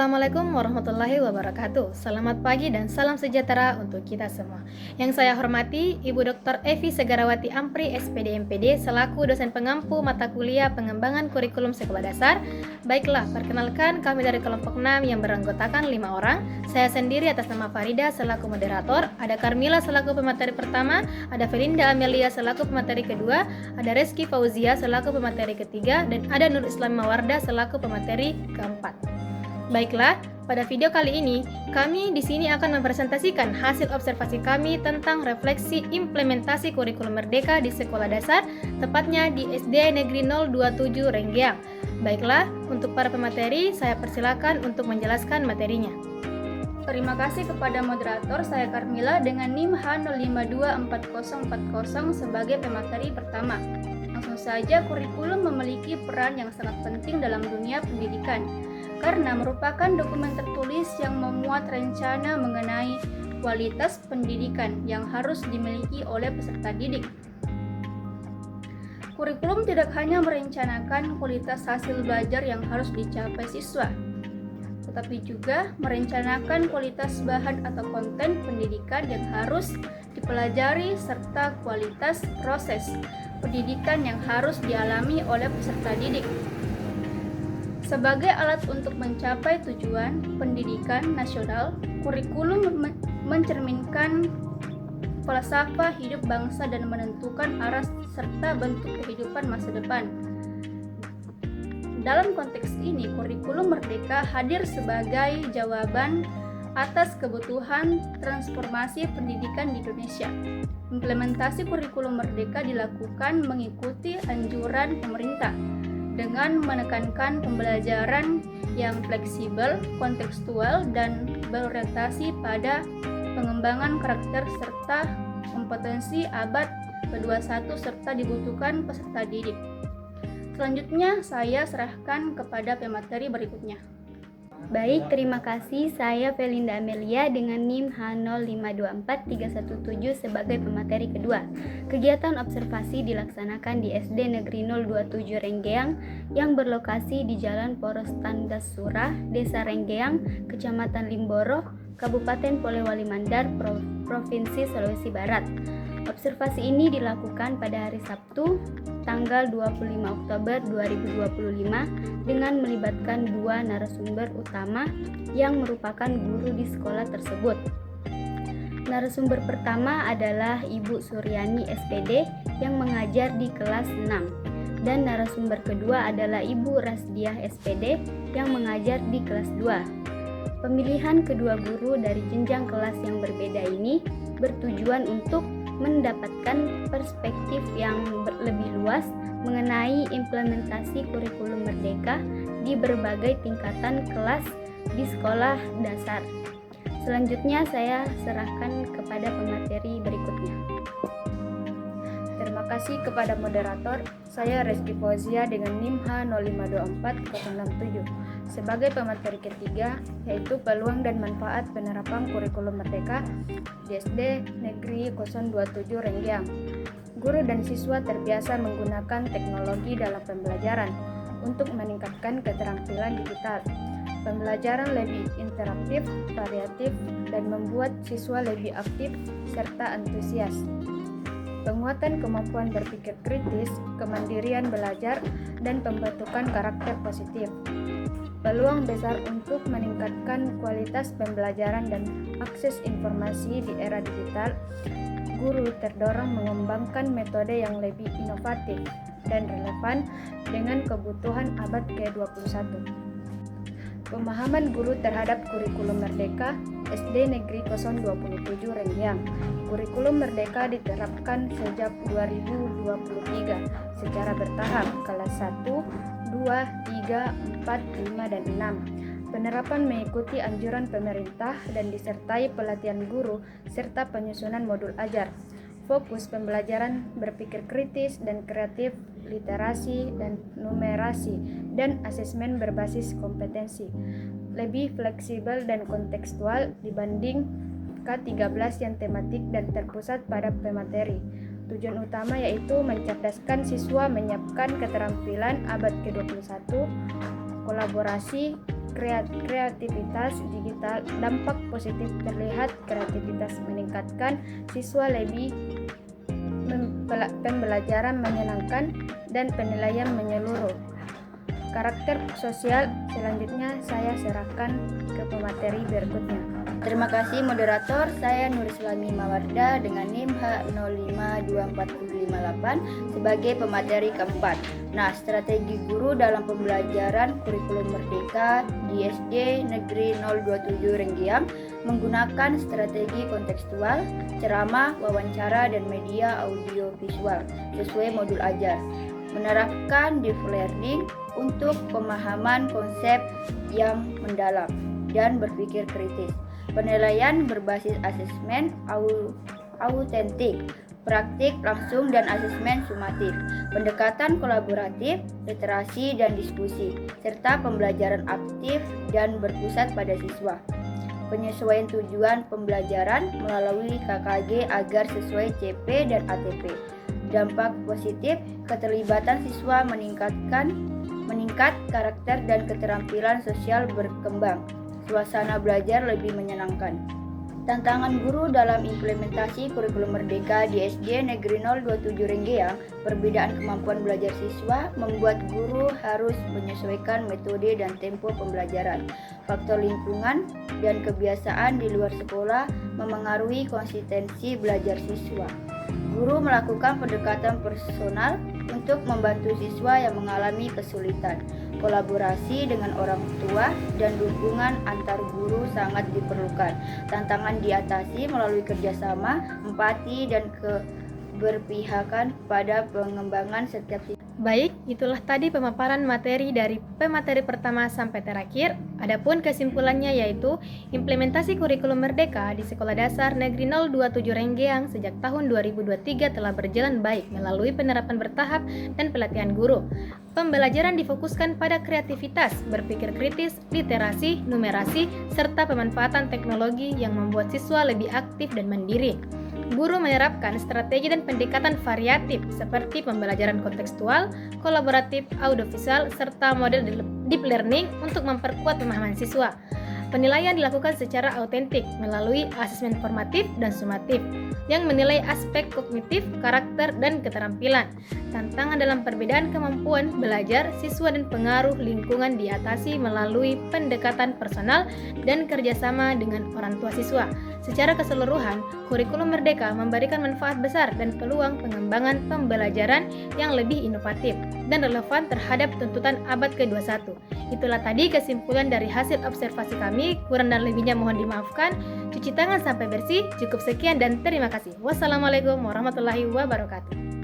Assalamualaikum warahmatullahi wabarakatuh. Selamat pagi dan salam sejahtera untuk kita semua. Yang saya hormati Ibu Dr. Evi Segarawati Ampri, SPD MPD, selaku dosen pengampu mata kuliah pengembangan kurikulum sekolah dasar. Baiklah, perkenalkan kami dari kelompok 6 yang beranggotakan 5 orang. Saya sendiri atas nama Farida selaku moderator, ada Carmila selaku pemateri pertama, ada Felinda Amelia selaku pemateri kedua, ada Reski Fauzia selaku pemateri ketiga, dan ada Nur Islam Mawarda selaku pemateri keempat. Baiklah, pada video kali ini, kami di sini akan mempresentasikan hasil observasi kami tentang refleksi implementasi kurikulum merdeka di sekolah dasar, tepatnya di SD Negeri 027 Renggiang. Baiklah, untuk para pemateri, saya persilakan untuk menjelaskan materinya. Terima kasih kepada moderator, saya Carmila dengan NIM H0524040 sebagai pemateri pertama. Langsung saja, kurikulum memiliki peran yang sangat penting dalam dunia pendidikan, karena merupakan dokumen tertulis yang memuat rencana mengenai kualitas pendidikan yang harus dimiliki oleh peserta didik. Kurikulum tidak hanya merencanakan kualitas hasil belajar yang harus dicapai siswa, tetapi juga merencanakan kualitas bahan atau konten pendidikan yang harus dipelajari serta kualitas proses pendidikan yang harus dialami oleh peserta didik. Sebagai alat untuk mencapai tujuan pendidikan nasional, kurikulum mencerminkan falsafah hidup bangsa dan menentukan arah serta bentuk kehidupan masa depan. Dalam konteks ini, kurikulum merdeka hadir sebagai jawaban atas kebutuhan transformasi pendidikan di Indonesia. Implementasi kurikulum merdeka dilakukan mengikuti anjuran pemerintah dengan menekankan pembelajaran yang fleksibel, kontekstual, dan berorientasi pada pengembangan karakter serta kompetensi abad ke-21 serta dibutuhkan peserta didik. Selanjutnya, saya serahkan kepada pemateri berikutnya. Baik, terima kasih. Saya Felinda Amelia dengan NIM H0524317 sebagai pemateri kedua. Kegiatan observasi dilaksanakan di SD Negeri 027 Renggiang yang berlokasi di Jalan Poros Tandas Surah, Desa Renggiang, Kecamatan Limboro, Kabupaten Polewali Mandar, Provinsi Sulawesi Barat. Observasi ini dilakukan pada hari Sabtu, tanggal 25 Oktober 2025 dengan melibatkan dua narasumber utama yang merupakan guru di sekolah tersebut. Narasumber pertama adalah Ibu Suryani SPD yang mengajar di kelas 6 dan narasumber kedua adalah Ibu Rasdiah SPD yang mengajar di kelas 2. Pemilihan kedua guru dari jenjang kelas yang berbeda ini bertujuan untuk mendapatkan perspektif yang lebih luas mengenai implementasi kurikulum merdeka di berbagai tingkatan kelas di sekolah dasar. Selanjutnya saya serahkan kepada pemateri berikutnya. Terima kasih kepada moderator. Saya Reski Fauzia dengan NIM H0524067 sebagai pemateri ketiga, yaitu peluang dan manfaat penerapan kurikulum merdeka di SD Negeri 027 Renggiang. Guru dan siswa terbiasa menggunakan teknologi dalam pembelajaran untuk meningkatkan keterampilan digital. Pembelajaran lebih interaktif, variatif, dan membuat siswa lebih aktif serta antusias. Penguatan kemampuan berpikir kritis, kemandirian belajar, dan pembentukan karakter positif. Peluang besar untuk meningkatkan kualitas pembelajaran dan akses informasi di era digital. Guru terdorong mengembangkan metode yang lebih inovatif dan relevan dengan kebutuhan abad ke-21. Pemahaman guru terhadap kurikulum merdeka SD Negeri 027 Renggiang. Kurikulum merdeka diterapkan sejak 2023 secara bertahap kelas 1, 2, 3, 4, 5, dan 6. Penerapan mengikuti anjuran pemerintah dan disertai pelatihan guru serta penyusunan modul ajar. Fokus pembelajaran berpikir kritis dan kreatif, literasi dan numerasi, dan asesmen berbasis kompetensi. Lebih fleksibel dan kontekstual dibanding K13 yang tematik dan terpusat pada pemateri. Tujuan utama yaitu mencerdaskan siswa menyiapkan keterampilan abad ke-21, kolaborasi, kreativitas digital, dampak positif terlihat kreativitas meningkatkan, siswa lebih pembelajaran menyenangkan, dan penilaian menyeluruh. Karakter sosial selanjutnya saya serahkan ke pemateri berikutnya. Terima kasih moderator, saya Nurislami Mawarda dengan NIM H052458 sebagai pemateri keempat. Nah, strategi guru dalam pembelajaran kurikulum merdeka di SD Negeri 027 Renggiang menggunakan strategi kontekstual, ceramah, wawancara, dan media audio visual sesuai modul ajar. Menerapkan deep learning untuk pemahaman konsep yang mendalam dan berpikir kritis. Penilaian berbasis asesmen autentik, praktik langsung dan asesmen sumatif, pendekatan kolaboratif, literasi dan diskusi, serta pembelajaran aktif dan berpusat pada siswa. Penyesuaian tujuan pembelajaran melalui KKG agar sesuai CP dan ATP. Dampak positif, keterlibatan siswa meningkat karakter dan keterampilan sosial berkembang. Suasana belajar lebih menyenangkan. Tantangan guru dalam implementasi kurikulum merdeka di SD Negeri 027 Renggiang, perbedaan kemampuan belajar siswa membuat guru harus menyesuaikan metode dan tempo pembelajaran. Faktor lingkungan dan kebiasaan di luar sekolah memengaruhi konsistensi belajar siswa. Guru melakukan pendekatan personal untuk membantu siswa yang mengalami kesulitan. Kolaborasi dengan orang tua dan dukungan antar guru sangat diperlukan. Tantangan diatasi melalui kerjasama, empati, dan keberpihakan pada pengembangan setiap siswa. Baik, itulah tadi pemaparan materi dari pemateri pertama sampai terakhir. Adapun kesimpulannya yaitu implementasi kurikulum merdeka di Sekolah Dasar Negeri 027 Renggiang sejak tahun 2023 telah berjalan baik melalui penerapan bertahap dan pelatihan guru. Pembelajaran difokuskan pada kreativitas, berpikir kritis, literasi, numerasi, serta pemanfaatan teknologi yang membuat siswa lebih aktif dan mandiri. Guru menerapkan strategi dan pendekatan variatif seperti pembelajaran kontekstual, kolaboratif, audiovisual, serta model deep learning untuk memperkuat pemahaman siswa. Penilaian dilakukan secara autentik melalui asesmen formatif dan sumatif yang menilai aspek kognitif, karakter, dan keterampilan. Tantangan dalam perbedaan kemampuan belajar siswa dan pengaruh lingkungan diatasi melalui pendekatan personal dan kerjasama dengan orang tua siswa. Secara keseluruhan, kurikulum merdeka memberikan manfaat besar dan peluang pengembangan pembelajaran yang lebih inovatif dan relevan terhadap tuntutan abad ke-21. Itulah tadi kesimpulan dari hasil observasi kami, kurang dan lebihnya mohon dimaafkan. Cuci tangan sampai bersih, cukup sekian dan terima kasih. Wassalamualaikum warahmatullahi wabarakatuh.